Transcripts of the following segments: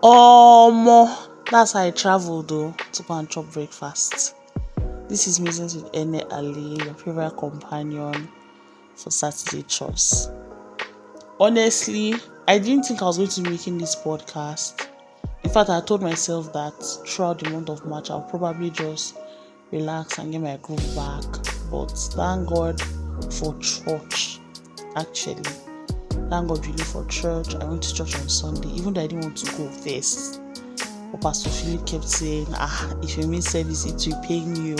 That's how I traveled though to go and chop breakfast. This is Meetings with Ene Ali, your favorite companion for Saturday chores. Honestly, I didn't think I was going to be making this podcast. In fact, I told myself that throughout the month of March, I'll probably just relax and get my groove back. But thank God for church, actually. Thank God really for church. I went to church on Sunday, even though I didn't want to go first. But Pastor Philip kept saying, if you miss service, it will pain you.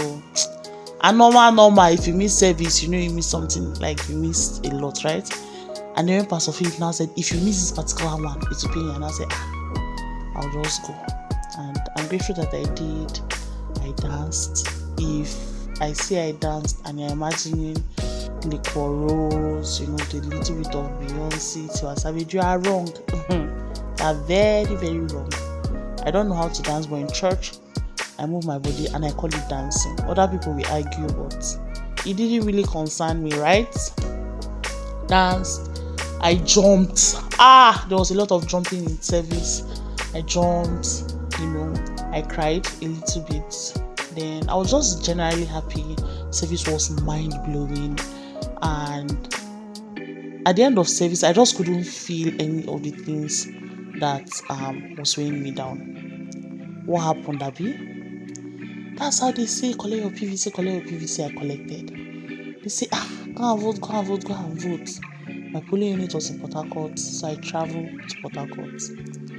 And normal, if you miss service, you miss something, like you missed a lot, right? And then when Pastor Philip now said, if you miss this particular one, it will pain you. And I said, I'll just go. And I'm grateful that I did. I danced. If I say I danced and you're imagining the chorus, the little bit of Beyonce, Tiwa Savage, you are wrong. You are very, very wrong. I don't know how to dance, but in church, I move my body and I call it dancing. Other people will argue, but it didn't really concern me, right? Danced. I jumped. There was a lot of jumping in service. I jumped, I cried a little bit. Then I was just generally happy. Service was mind-blowing. And at the end of service, I just couldn't feel any of the things that was weighing me down. What happened, Abi? That's how they say, collect your PVC, I collected. They say, go and vote. My polling unit was in Port Harcourt, so I traveled to Port Harcourt.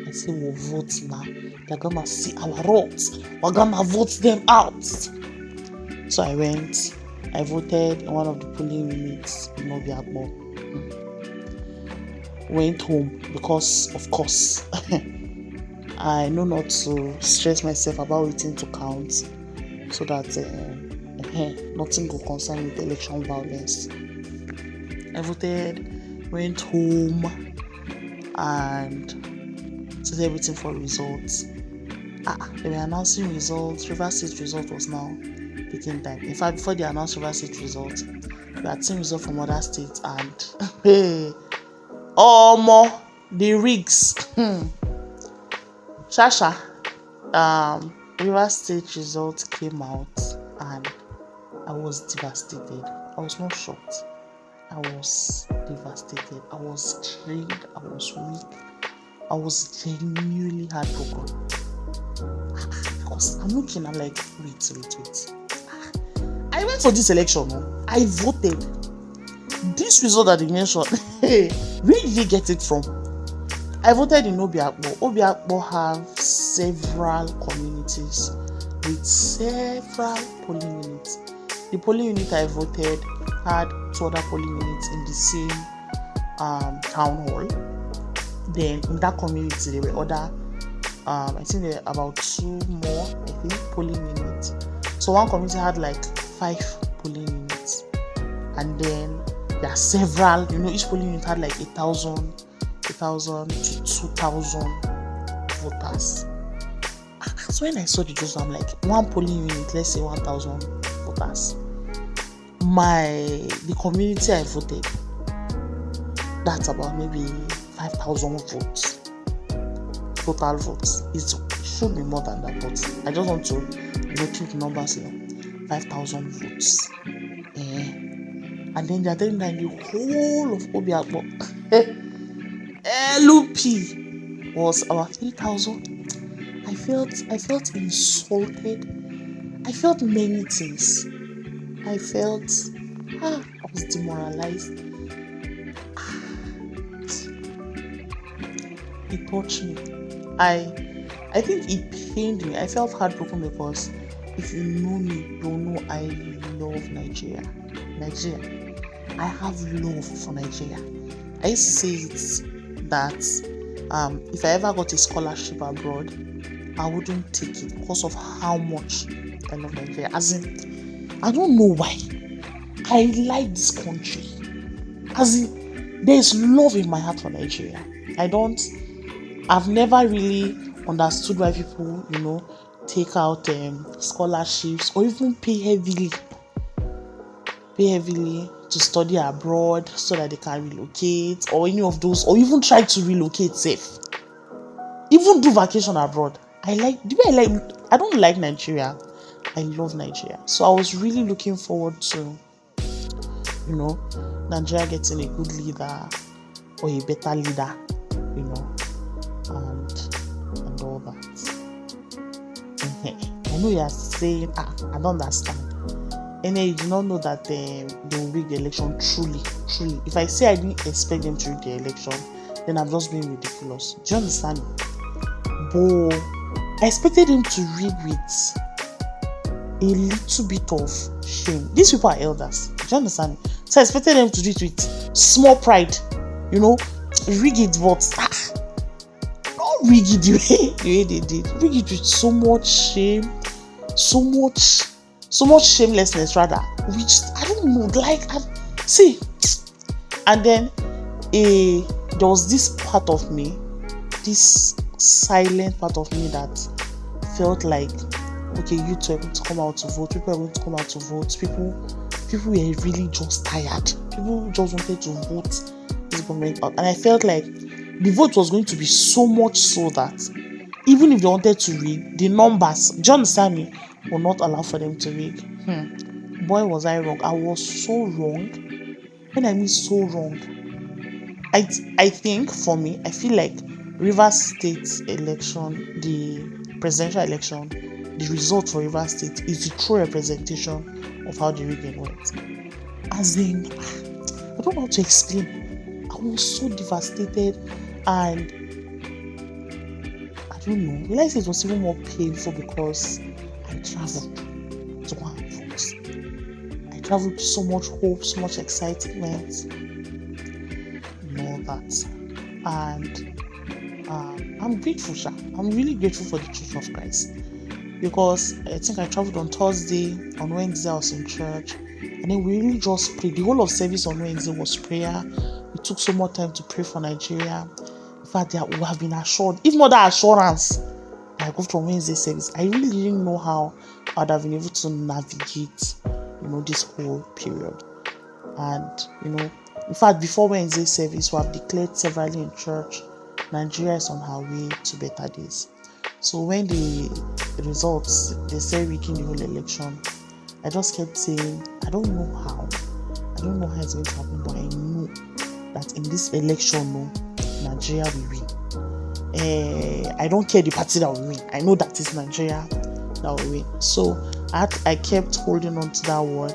I say, we'll vote now. They're gonna see our votes. We're gonna vote them out. So I went. I voted in one of the polling units in Obiakbo. Went home because, of course, I know not to stress myself about waiting to count, so that nothing will concern with election violence. I voted, went home, and started waiting for results. They were announcing results. Rivers State result was now taking time. In fact, before they announced Rivers State results, we had seen results from other states, and the rigs. Shasha. Rivers State results came out, and I was devastated. I was not shocked. I was devastated. I was drained. I was weak. I was genuinely heartbroken. Because I'm looking, I'm like, wait. I went for this election. I voted. This result that they mentioned, where did they get it from? I voted in Obiakbo. Obiakbo have several communities with several polling units. The polling unit I voted had two other polling units in the same town hall. Then in that community there were other, I think there were about two more, polling units. So one community had like 5 polling units, and then there are several. Each polling unit had like 1,000 to 2,000 voters. So when I saw the results, I'm like, one polling unit, let's say 1,000 voters. The community I voted, that's about maybe 5,000 votes. Total votes. It should be more than that, but I just want to keep the numbers 5,000 votes. And then they're telling that the whole of Obiakbo LP was about 3,000. I felt insulted. I felt many things. I felt I was demoralized. It touched me. I think it pained me. I felt heartbroken because if you know me, you'll know I love Nigeria. I have love for Nigeria. I used to say it that if I ever got a scholarship abroad, I wouldn't take it because of how much I love Nigeria. As in, I don't know why. I like this country. As in, there's love in my heart for Nigeria. I've never really understood why people, take out scholarships or even pay heavily to study abroad so that they can relocate, or any of those, or even try to relocate safe. Even even do vacation abroad. I don't like Nigeria. I love Nigeria. So I was really looking forward to, Nigeria getting a good leader or a better leader, and all that. I know you are saying, I don't understand. And you do not know that they will rig the election truly. If I say I didn't expect them to rig the election, then I'm just being ridiculous. Do you understand me? But I expected them to rig with a little bit of shame. These people are elders. Do you understand me? So I expected them to do it with small pride. Rig it, but don't rig it the way they did. Rig it with so much shame, so much shamelessness rather, which I don't know, see. And then there was this part of me, this silent part of me that felt like, okay, you two are going to come out to vote, people are going to come out to vote, people were really just tired, people just wanted to vote this government out. And I felt like the vote was going to be so much so that even if they wanted to rig, the numbers, do you understand me, will not allow for them to rig. Boy, was I wrong. I was so wrong. When I mean so wrong, I think for me, I feel like Rivers State election, the presidential election, the result for Rivers State is the true representation of how the rigging went. As in, I don't know how to explain. I was so devastated, and I don't know. Realize it was even more painful because I traveled to go and vote. I traveled with so much hope, so much excitement, and all that. And I'm grateful, Sha. I'm really grateful for the Church of Christ, because I think I traveled on Thursday. On Wednesday I was in church, and then we really just prayed. The whole of service on Wednesday was prayer. We took so much time to pray for Nigeria. In fact, we have been assured, if not that assurance, I go from Wednesday service. I really didn't know how I'd have been able to navigate, this whole period. And, in fact, before Wednesday service, we have declared severally in church, Nigeria is on her way to better days. So when the results, they say rigging the whole election, I just kept saying, I don't know how it's going to happen, but I know that in this election, Nigeria will win. I don't care the party that will win. I know that it's Nigeria that will win. So I kept holding on to that word.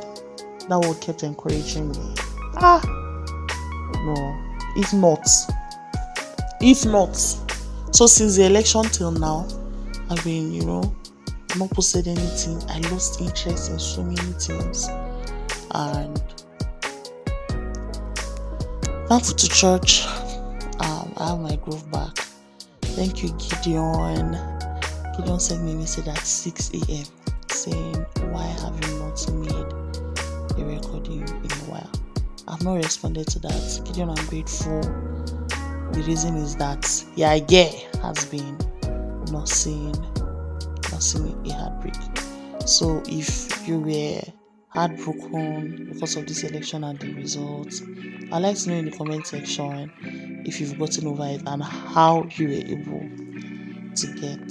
That word kept encouraging me. No, if not. So since the election till now, I've been, not posted anything. I lost interest in so many things, and thankful to church. I have my groove back. Thank you, Gideon. Gideon sent me a message at 6 a.m. saying, why have you not made a recording in a while? I've not responded to that. Gideon, I'm grateful. The reason is that has been not seeing a heartbreak. So if you were heartbroken because of this election and the results, I'd like to know in the comment section if you've gotten over it and how you were able to get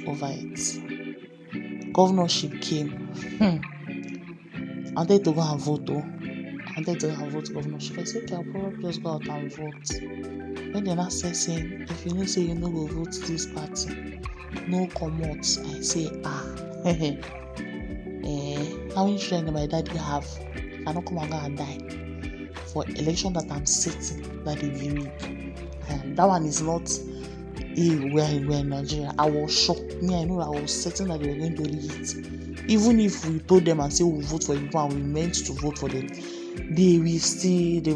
over it. Governorship came. I wanted to go and vote though. I wanted to go and vote governorship. I said, okay, I'll probably just go out and vote. When they now say saying, if you say you no go vote this party, no come out. I say, how many children my daddy have? I cannot come and go and die for election that I'm certain that they will rig. And that one is not we're in Nigeria. I was shocked. I know I was certain that they were going to rig it. Even if we told them and say we'll vote for people and we meant to vote for them, they will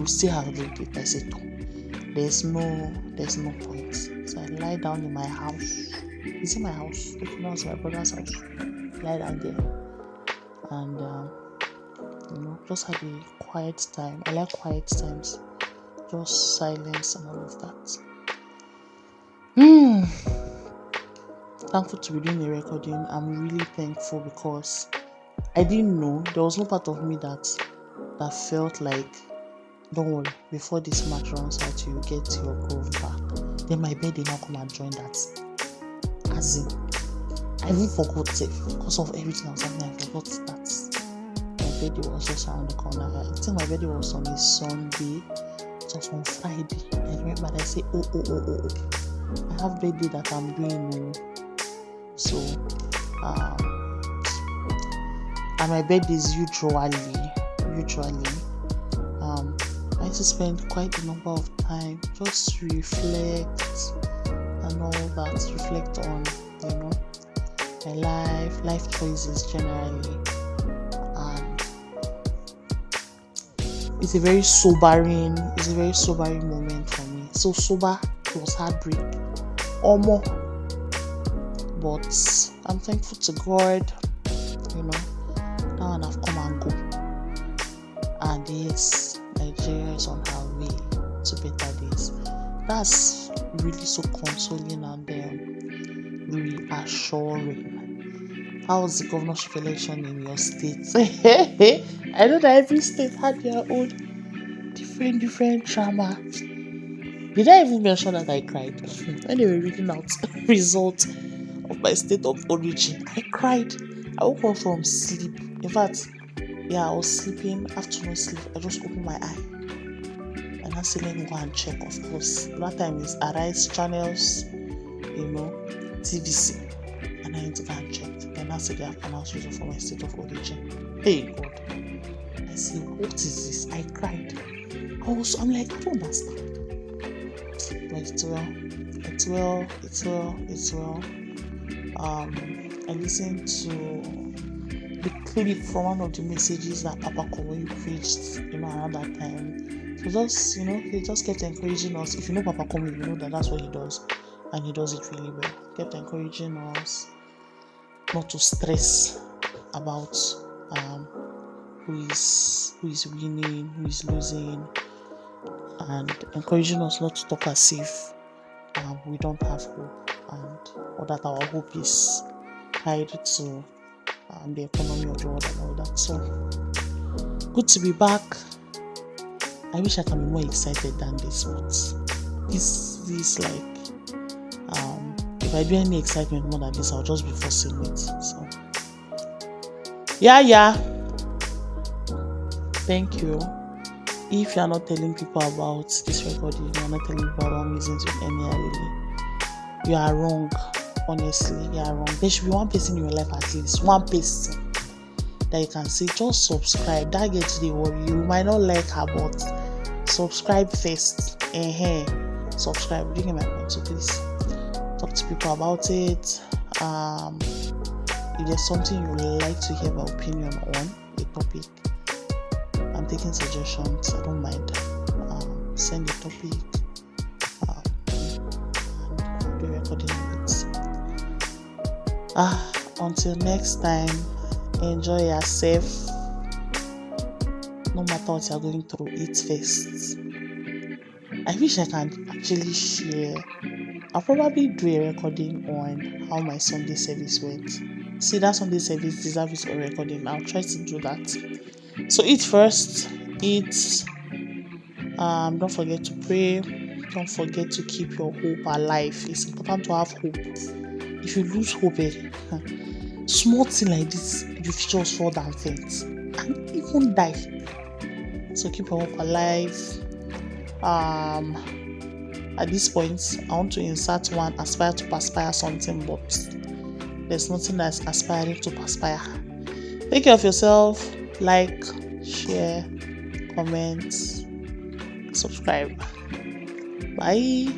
still have rigged it. I said, no, there's no point. So I lie down in my house. It's in my house. Okay, now it's my brother's house. Lie down there. And just had a quiet time. I like quiet times. Just silence and all of that. Thankful to be doing a recording. I'm really thankful because I didn't know. There was no part of me that felt like, don't worry, before this match runs out, you get your groove back. Then my birthday now come and join that. As in, I even forgot it because of everything I was having. I forgot that my birthday was just around the corner. I think my birthday was on a Sunday. It was on Friday. I remember I say, oh, I have birthday that I'm doing. So, and my birthday is usually, I used to spend quite a number of time just to reflect and all that. Reflect on, my life choices generally, and it's a very sobering moment for me. So sober, it was heartbreak, almost, but I'm thankful to God. Now and I've come and go, and yes, Nigeria is on her way to better days. That's really so consoling and reassuring. How's the governorship election in your state? I know that every state had their own different drama. Did I even mention that I cried when they were reading out results of my state of origin? I cried. I woke up from sleep. In fact, I was sleeping, afternoon sleep. I just opened my eye and I said, let me go and check. Of course, that time is Arise channels, TVC, and I went to go and check. Then I said they have announced result for my state of origin. Hey God! I said, what is this? I cried. I'm like, I don't understand. But it's well. I listened to the clip from one of the messages that Papa Kowe preached, around that time. So just, he just kept encouraging us. If you know Papa Kowe, you know that that's what he does, and he does it really well. He kept encouraging us not to stress about who is winning, who is losing, and encouraging us not to talk as if we don't have hope, or that our hope is tied to the economy of the world and all that. So good to be back. I wish I can be more excited than this, but this like if I do any excitement more than this, I'll just be forcing it. So yeah. Thank you. If you are not telling people about this recording, you are not telling people about Musings with Emily, you are wrong. Honestly, you are wrong. There should be one person in your life, at least one person, that you can say, just subscribe. That gets the worry. You might not like her, but subscribe first. Subscribe. Bring my point. So please talk to people about it. If there's something you would like to hear my opinion on a topic, I'm taking suggestions. I don't mind. Send a topic. I'll do a recording of it. Until next time, enjoy yourself. No matter what you're going through, eat first. I wish I can actually share. I'll probably do a recording on how my Sunday service went. See, that Sunday service deserves a recording. I'll try to do that. So eat first. Eat. Don't forget to pray. Don't forget to keep your hope alive. It's important to have hope. If you lose hope, small thing like this, you just fall down faint and even die. So keep your hope alive. At this point, I want to insert one aspire to perspire something, but there's nothing that's aspiring to perspire. Take care of yourself. Like, share, comment, subscribe. Bye.